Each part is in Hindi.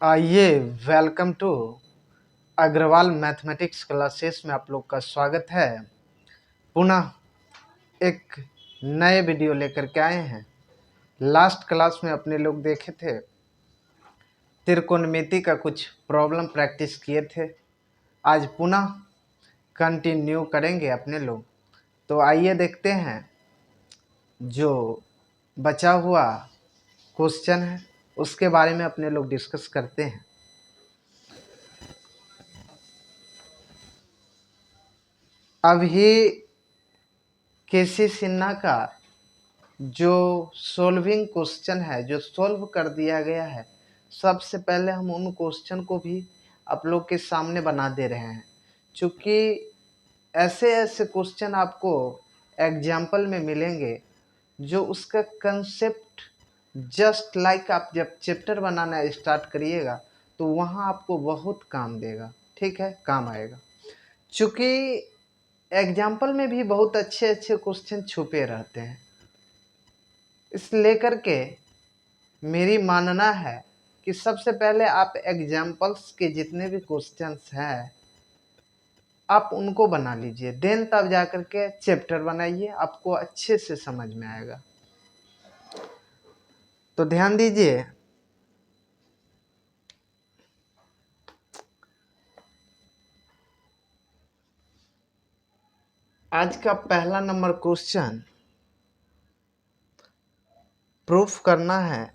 आइए welcome to Agrawal mathematics classes में आप लोग का स्वागत है। पुनः एक नए वीडियो लेकर के आए हैं। लास्ट क्लास में अपने लोग देखे थे त्रिकोणमिति का कुछ प्रॉब्लम प्रैक्टिस किए थे। आज पुनः कंटिन्यू करेंगे अपने लोग। तो आइए देखते हैं जो बचा हुआ क्वेश्चन है उसके बारे में अपने लोग डिस्कस करते हैं। अभी केसी सिन्हा का जो सोल्विंग क्वेश्चन है, जो सॉल्व कर दिया गया है, सबसे पहले हम उन क्वेश्चन को भी आप लोग के सामने बना दे रहे हैं, क्योंकि ऐसे ऐसे क्वेश्चन आपको एग्जाम्पल में मिलेंगे जो उसका कंसेप्ट जस्ट लाइक आप जब चैप्टर बनाना स्टार्ट करिएगा तो वहाँ आपको बहुत काम देगा। ठीक है, काम आएगा, क्योंकि एग्जाम्पल में भी बहुत अच्छे अच्छे क्वेश्चन छुपे रहते हैं। इस लेकर के मेरी मानना है कि सबसे पहले आप एग्जाम्पल्स के जितने भी क्वेश्चंस हैं आप उनको बना लीजिए, देन तब जाकर के चैप्टर बनाइए, आपको अच्छे से समझ में आएगा। तो ध्यान दीजिए, आज का पहला नंबर क्वेश्चन प्रूफ करना है,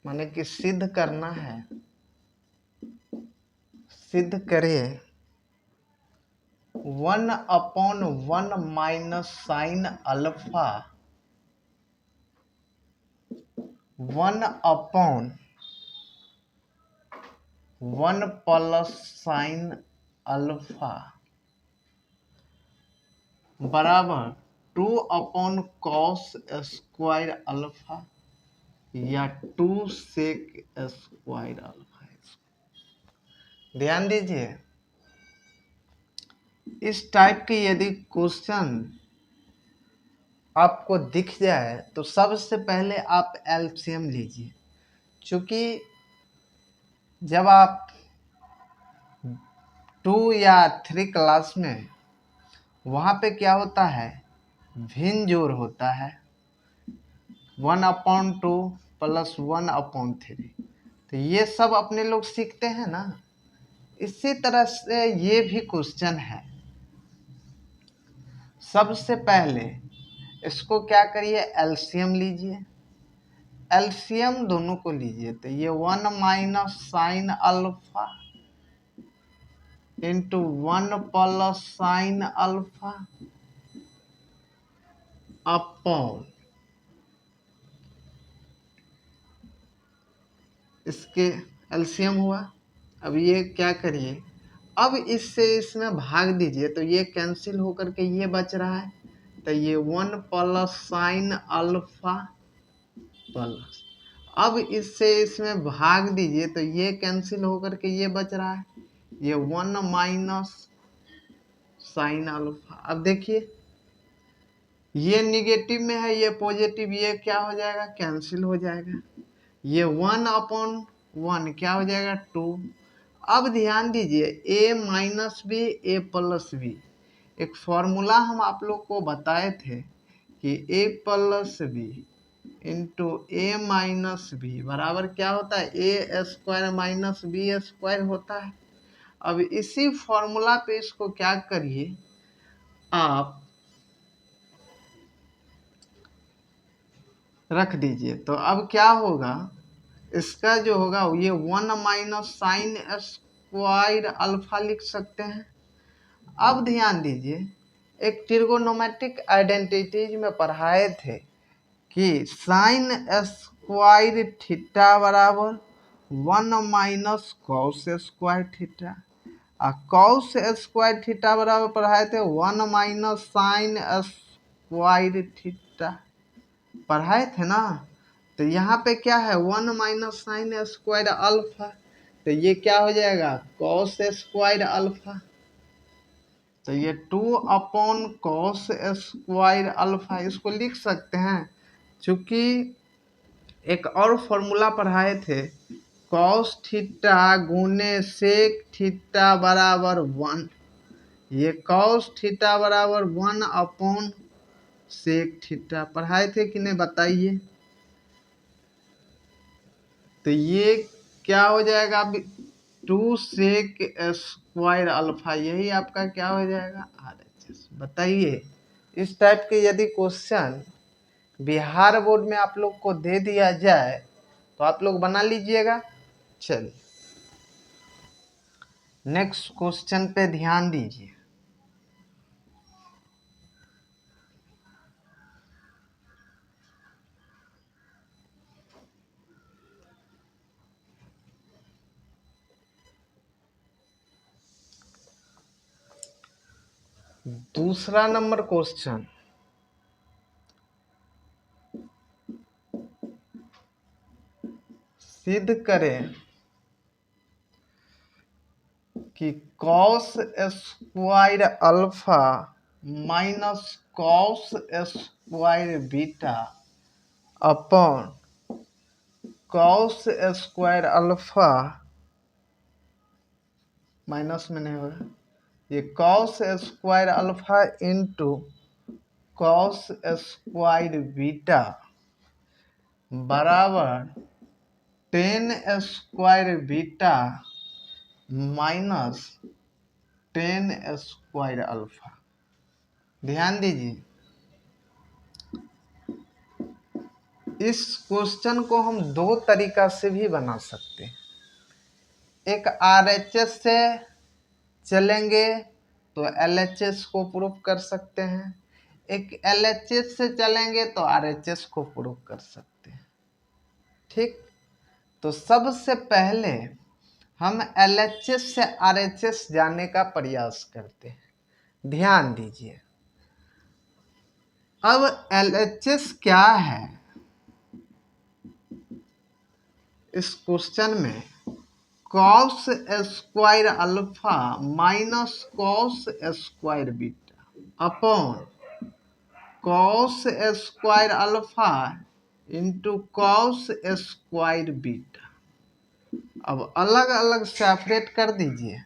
माने कि सिद्ध करना है। सिद्ध करिए 1/1 minus sine alpha 1/1 plus sine alpha बराबर 2/कॉस स्क्वायर अल्फा या 2 सेक स्क्वायर अल्फा। ध्यान दीजिए, इस टाइप की यदि क्वेश्चन आपको दिख जाए तो सबसे पहले आप एलसीएम लीजिए, क्योंकि जब आप 2 या 3 क्लास में वहाँ पे क्या होता है, भिन्न जोड़ होता है 1/2 प्लस 1/3। तो ये सब अपने लोग सीखते हैं ना। इसी तरह से ये भी क्वेश्चन है। सबसे पहले इसको क्या करिए, एलसीएम लीजिए। एलसीएम दोनों को लीजिए तो ये 1 minus sine alpha into 1 plus sine alpha upon इसके एलसीएम हुआ। अब ये क्या करिए, अब इससे इसमें भाग दीजिए तो ये कैंसिल होकर के ये बच रहा है, तो ये 1 प्लस साइन अल्फा प्लस, अब इससे इसमें भाग दीजिए तो ये कैंसिल होकर के ये बच रहा है, ये 1 माइनस साइन अल्फा। अब देखिए ये निगेटिव में है, ये पॉजिटिव, ये क्या हो जाएगा, कैंसिल हो जाएगा। ये 1/1 क्या हो जाएगा, 2। अब ध्यान दीजिए, a minus B A plus B, एक फॉर्मूला हम आप लोग को बताए थे कि a plus B into A minus B बराबर क्या होता है, A square minus B square होता है। अब इसी फॉर्मूला पे इसको क्या करिए, आप रख दीजिए। तो अब क्या होगा, इसका जो होगा ये 1 माइनस साइन स्क्वायर अल्फा लिख सकते हैं। अब ध्यान दीजिए, एक ट्रिगोनोमेट्रिक आइडेंटिटीज में पढ़ाए थे कि साइन स्क्वायर थीटा बराबर 1 माइनस कॉस स्क्वायर थीटा, और कॉस स्क्वायर थीटा बराबर पढ़ाए थे 1 माइनस साइन स्क्वायर थीटा, पढ़ाए थे ना। तो यहाँ पे क्या है, 1 माइनस साइन स्क्वायर अल्फा, तो ये क्या हो जाएगा, कॉस स्क्वायर अल्फा। तो ये 2/कॉस स्क्वायर अल्फा इसको लिख सकते हैं, क्योंकि एक और फॉर्मूला पढ़ाए थे कॉस थीटा गुने सेक थीटा बराबर 1। ये कॉस थीटा बराबर 1 अपॉन सेक थीटा पढ़ाए थे कि नहीं बताइए। तो ये क्या हो जाएगा अब 2 सेक स्क्वायर अल्फा, यही आपका क्या हो जाएगा RHS। बताइए इस टाइप के यदि क्वेश्चन बिहार बोर्ड में आप लोग को दे दिया जाए तो आप लोग बना लीजिएगा। चलिए नेक्स्ट क्वेश्चन पे ध्यान दीजिए। दूसरा नंबर क्वेश्चन, सिद्ध करें कि cos square alpha minus cos square beta upon cos square alpha minus में नहीं होगा, ये cos square alpha into cos square beta बराबर 10 square beta minus 10 square alpha. ध्यान दीजिए इस क्वेश्चन को हम दो तरीका से भी बना सकते हैं। एक RHS से चलेंगे तो LHS को प्रूफ कर सकते हैं, एक LHS से चलेंगे तो RHS को प्रूफ कर सकते हैं। ठीक, तो सबसे पहले हम LHS से RHS जाने का प्रयास करते हैं। ध्यान दीजिए अब LHS क्या है इस क्वेश्चन में, cos square alpha minus cos square beta upon cos square alpha into cos square beta. अब अलग अलग सेपरेट कर दीजिए,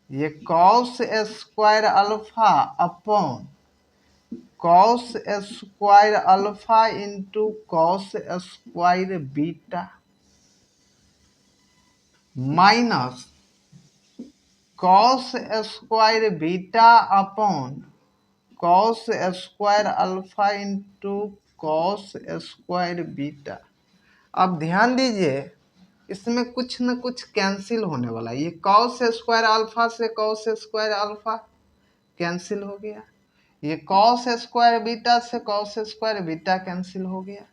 ये cos square alpha upon cos square alpha into cos square beta minus cos square beta upon cos square alpha into cos square beta. अब ध्यान दीजिए इसमें कुछ न कुछ कैंसिल होने वाला है। ये कॉस स्क्वायर अल्फा से कॉस स्क्वायर अल्फा कैंसिल हो गया, ये कॉस स्क्वायर बीटा से कॉस स्क्वायर बीटा कैंसिल हो गया।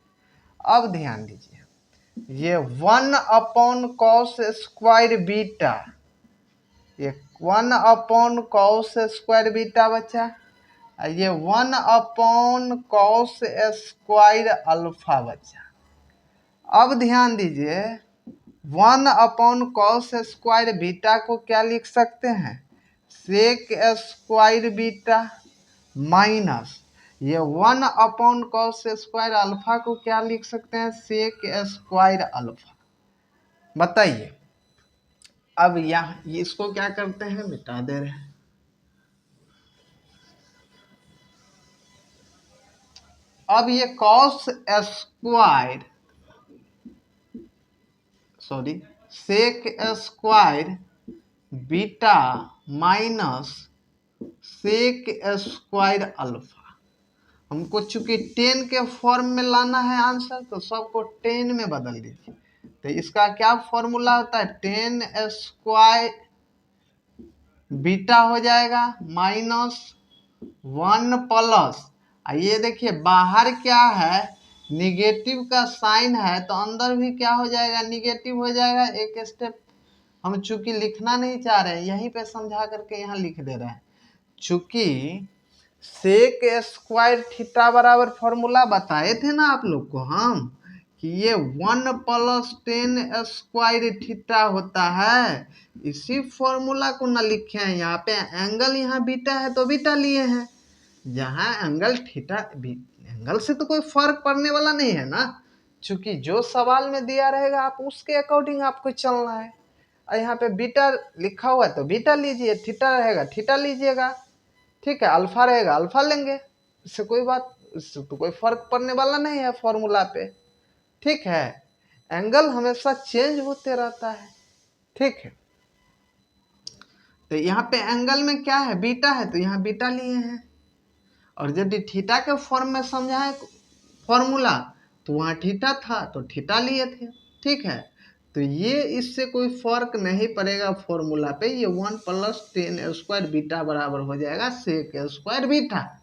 अब ध्यान दीजिए ये 1 अपॉन कॉस स्क्वायर बीटा, ये 1 अपॉन कॉस स्क्वायर बीटा बचा, ये 1 अपॉन कॉस स्क्वायर अल्फा बचा। अब ध्यान दीजिए 1 अपॉन कॉस स्क्वायर बीटा को क्या लिख सकते हैं, सेक स्क्वायर बीटा माइनस ये 1 अपॉन कॉस स्क्वायर अल्फा को क्या लिख सकते हैं, सेक स्क्वायर अल्फा। बताइए अब यहाँ इसको क्या करते हैं, मिटा दे रहे हैं। अब ये cos square sec square beta minus sec square alpha, हमको चूंकि 10 के फॉर्म में लाना है आंसर तो सबको 10 में बदल दीजिए। तो इसका क्या फॉर्मूला होता है, 10 स्क्वायर बीटा हो जाएगा माइनस 1 प्लस, ये देखिए बाहर क्या है निगेटिव का साइन है तो अंदर भी क्या हो जाएगा, निगेटिव हो जाएगा। एक स्टेप हम चूंकि लिखना नहीं चाह रहे हैं यहीं पे समझा करके यहाँ लिख दे रहे हैं, चूंकि सेक स्क्वायर थीटा बराबर फॉर्मूला बताए थे ना आप लोग को हम कि ये 1 प्लस 10 स्क्वायर थीटा होता है, इसी फॉर्मूला को ना लिखे हैं। यहाँ पे एंगल यहाँ बीटा है तो बीटा लिए हैं, जहाँ एंगल थीटा एंगल से तो कोई फर्क पड़ने वाला नहीं है ना, चूंकि जो सवाल में दिया रहेगा आप उसके अकॉर्डिंग आपको चलना है। और यहाँ पे बीटा लिखा हुआ है तो बीटा लीजिए, थीटा रहेगा थीटा लीजिएगा, ठीक है, अल्फा रहेगा अल्फा लेंगे। इससे तो कोई फर्क पड़ने वाला नहीं है फॉर्मूला पे, ठीक है। एंगल हमेशा चेंज होते रहता है, ठीक है। तो यहाँ पे एंगल में क्या है, बीटा है, तो यहाँ बीटा लिए हैं। और यदि थीटा के फॉर्म में समझा है फॉर्मूला तो वहाँ थीटा था तो थीटा लिए थे, ठीक है। तो ये इससे कोई फर्क नहीं पड़ेगा फॉर्मूला पे, ये 1 + 10 स्क्वायर बीटा बराबर हो जाएगा सेक स्क्वायर बीटा,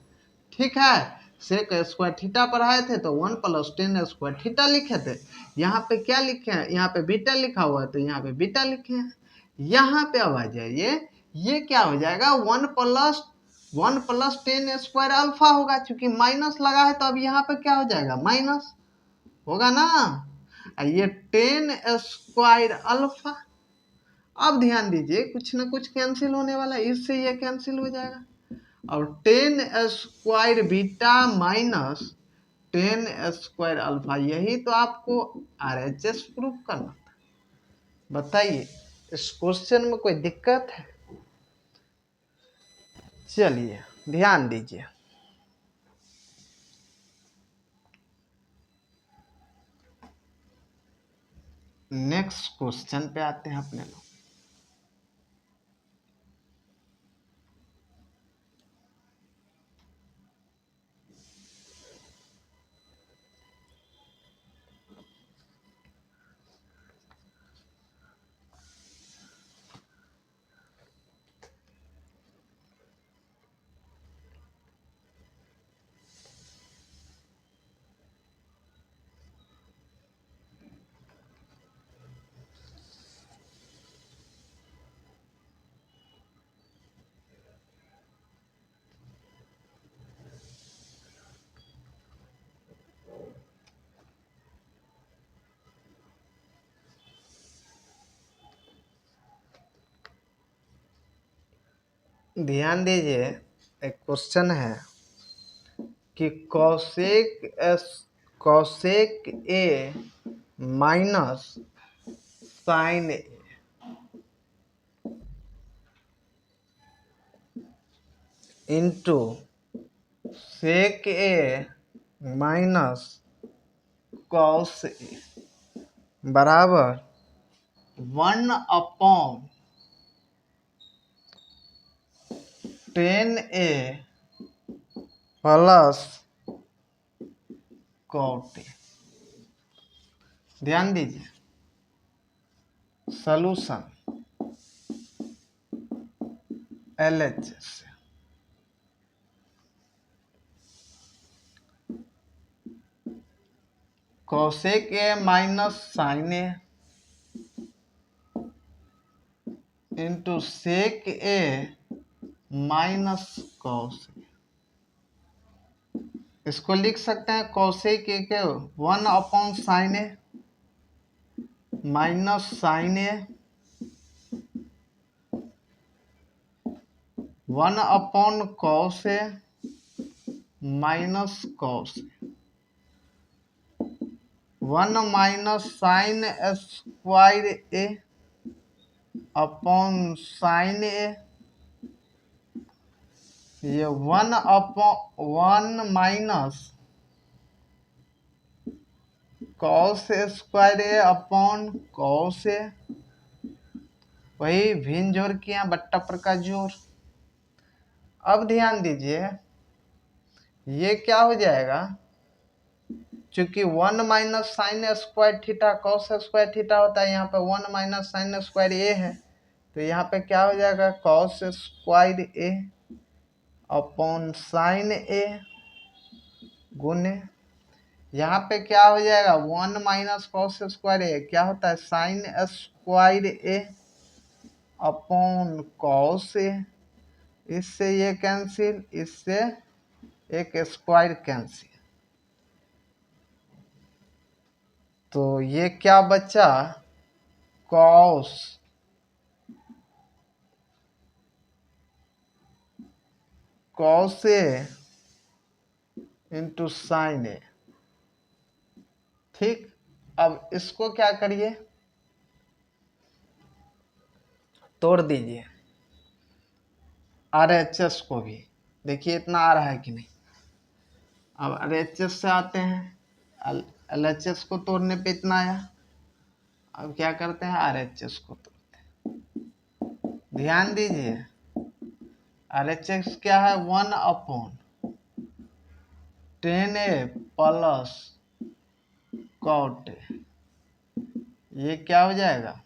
ठीक है। सेक स्क्वायर थीटा पढ़ाए थे तो 1 + 10 स्क्वायर थीटा लिखे थे। यहाँ पे क्या लिखे हैं, यहाँ पे बीटा लिखा हुआ है तो यहाँ पे बीटा लिखे हैं। यहाँ पे अब आ जाइए, ये क्या हो जाएगा 1 + 10 स्क्वायर अल्फा होगा, क्योंकि माइनस लगा है तो अब यहाँ पे क्या हो जाएगा माइनस होगा ना। ये 10 स्क्वायर अल्फा, अब ध्यान दीजिए कुछ ना कुछ कैंसिल होने वाला है, इससे ये कैंसिल हो जाएगा। और 10 square beta minus 10 square alpha, यही तो आपको RHS प्रूफ करना था। बताइए इस क्वेश्चन में कोई दिक्कत है? चलिए ध्यान दीजिए, नेक्स्ट क्वेश्चन पे आते हैं अपने लोग। ध्यान दीजिए, एक क्वेश्चन है कि cosec A minus sine A into sec A minus cos A बराबर 1/10A प्लस कॉट ए। ध्यान दीजिए, solution LHS cosec A minus sine A into sec A minus cos A. इसको लिख सकते हैं कॉसेक ए के 1/sin A minus sine A 1/cos A minus cos A 1 - sin square A upon sine A, ये 1/1 minus cos square A upon cos A, वही भिन्न जोड़ किया बट्टा पर का जोड़। अब ध्यान दीजिए, ये क्या हो जाएगा, चूंकि 1 - sin square theta cos square theta होता है, यहाँ पे 1 - sin स्क्वायर ए है, तो यहाँ पे क्या हो जाएगा cos square A upon sine ए गुने, यहाँ पे क्या हो जाएगा 1 - कॉस स्क्वायर ए क्या होता है sine square A upon cos ए, इससे ये कैंसिल, इससे एक स्क्वायर कैंसिल, तो ये क्या बचा कॉस ए इंटू साइन ए, ठीक, अब इसको क्या करिए, तोड़ दीजिए। RHS को भी देखिए इतना आ रहा है कि नहीं। अब RHS से आते हैं, LHS को तोड़ने पे इतना आया। अब क्या करते हैं, RHS को तोड़ते हैं। ध्यान दीजिए, RHS क्या है, 1/10A प्लस cot A। ये क्या हो जाएगा,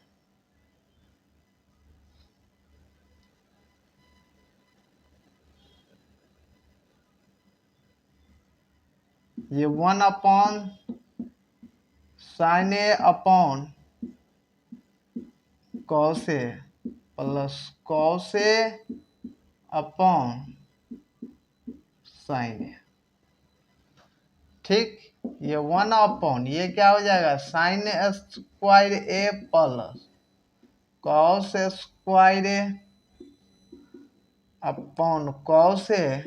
ये 1/sin A/cos A plus cos A/sin A। ठीक, ये 1/, ये क्या हो जाएगा, sin² A plus cos² A/cos A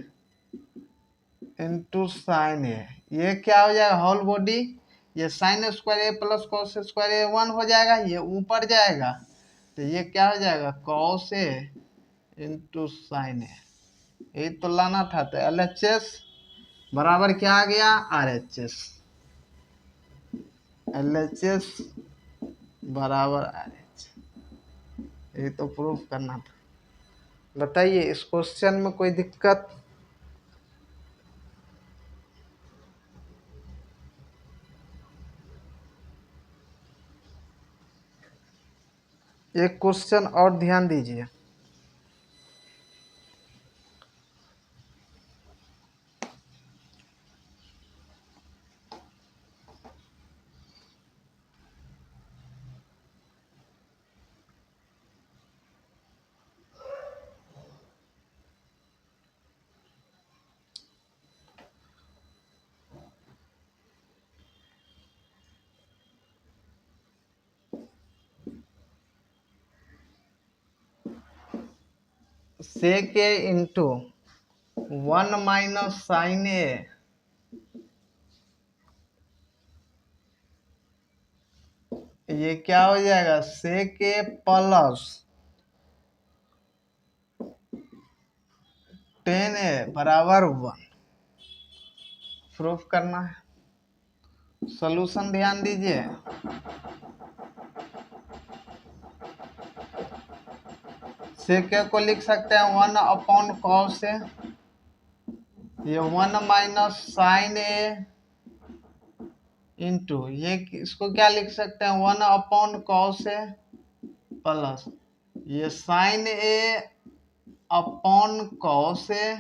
into sin A। ये क्या हो जाएगा, होल बॉडी, ये sin² A plus cos² A 1 हो जाएगा, ये ऊपर जाएगा तो ये क्या हो जाएगा, cos A into sin A। यही तो लाना था। तो LHS बराबर क्या आ गया, RHS। LHS बराबर RH, ये तो प्रूफ करना था। बताइए इस क्वेश्चन में कोई दिक्कत। एक क्वेश्चन और ध्यान दीजिए, sec A into 1 - sin A ये क्या हो जाएगा, sec A प्लस 10A बराबर 1। प्रूफ करना है। सॉल्यूशन ध्यान दीजिए, sec A को लिख सकते हैं 1/cos A, ये 1 - sin A इंटू ये इसको क्या लिख सकते हैं, 1/cos A प्लस ये sin A/cos A।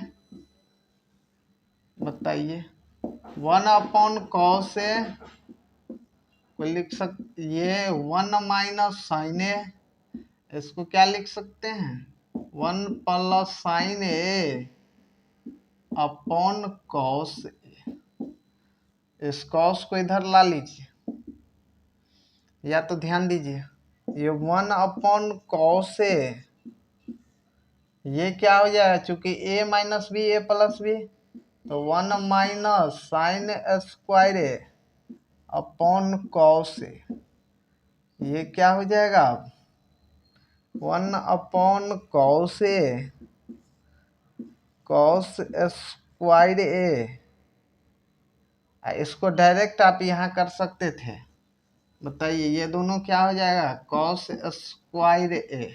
बताइए 1/cos A को लिख सकते, ये 1 - sin A, इसको क्या लिख सकते हैं, 1 प्लस sin A/cos A। इस cos को इधर ला लीजिए, या तो ध्यान दीजिए, ये 1/cos A ये क्या हो जाएगा, चूंकि A minus B A plus B, तो 1 - sin A/cos A ये क्या हो जाएगा, 1/cos A इसको डायरेक्ट आप यहाँ कर सकते थे। बताइए ये दोनों क्या हो जाएगा, cos² A,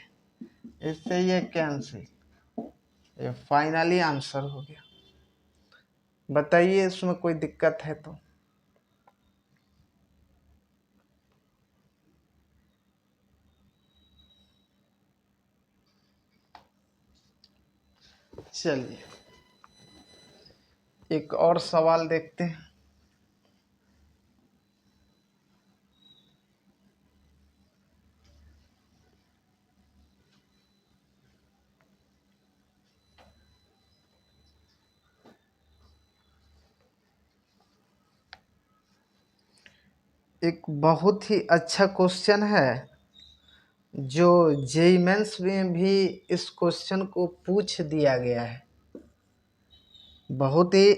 इससे ये कैंसिल, ये फाइनली आंसर हो गया। बताइए इसमें कोई दिक्कत है तो। चलिए एक और सवाल देखते हैं। एक बहुत ही अच्छा क्वेश्चन है जो जेईई मेंस में भी इस क्वेश्चन को पूछ दिया गया है। बहुत ही